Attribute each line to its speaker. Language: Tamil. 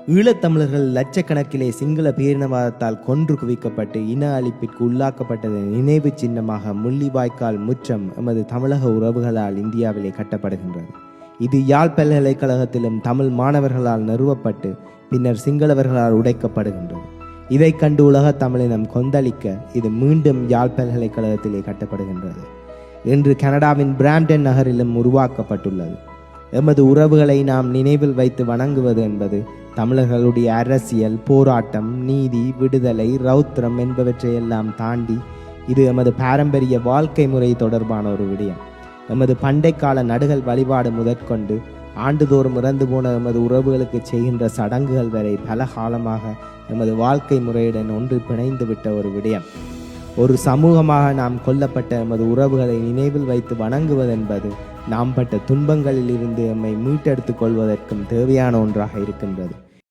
Speaker 1: ஈழத்தமிழர்கள் லட்சக்கணக்கிலே சிங்கள பேரினவாதத்தால் கொன்று குவிக்கப்பட்டு இன அழிப்பிற்கு உள்ளாக்கப்பட்டதன் நினைவு சின்னமாக முள்ளிவாய்க்கால் முற்றம் எமது தமிழக உறவுகளால் இந்தியாவிலே கட்டப்படுகின்றது. இது யாழ் பல்கலைக்கழகத்திலும் தமிழ் மாணவர்களால் நிறுவப்பட்டு பின்னர் சிங்களவர்களால் உடைக்கப்படுகின்றது. இதை கண்டு உலக தமிழினம் கொந்தளிக்க இது மீண்டும் யாழ் பல்கலைக்கழகத்திலே கட்டப்படுகின்றது. இன்று கனடாவின் பிராம்டன் நகரிலும் உருவாக்கப்பட்டுள்ளது. எமது உறவுகளை நாம் நினைவில் வைத்து வணங்குவது என்பது தமிழர்களுடைய அரசியல் போராட்டம், நீதி, விடுதலை, ரௌத்திரம் என்பவற்றையெல்லாம் தாண்டி இது எமது பாரம்பரிய வாழ்க்கை முறை தொடர்பான ஒரு விடயம். எமது பண்டைக்கால நடுகள் வழிபாடு முதற்கொண்டு ஆண்டுதோறும் இறந்து போன எமது உறவுகளுக்கு செய்கின்ற சடங்குகள் வரை பல காலமாக எமது வாழ்க்கை முறையுடன் ஒன்று பிணைந்து விட்ட ஒரு விடயம். ஒரு சமூகமாக நாம் கொல்லப்பட்ட எமது உறவுகளை நினைவில் வைத்து வணங்குவதென்பது நாம் பட்ட துன்பங்களில் இருந்து எம்மை மீட்டெடுத்துக் கொள்வதற்கும் தேவையான ஒன்றாக இருக்கின்றது.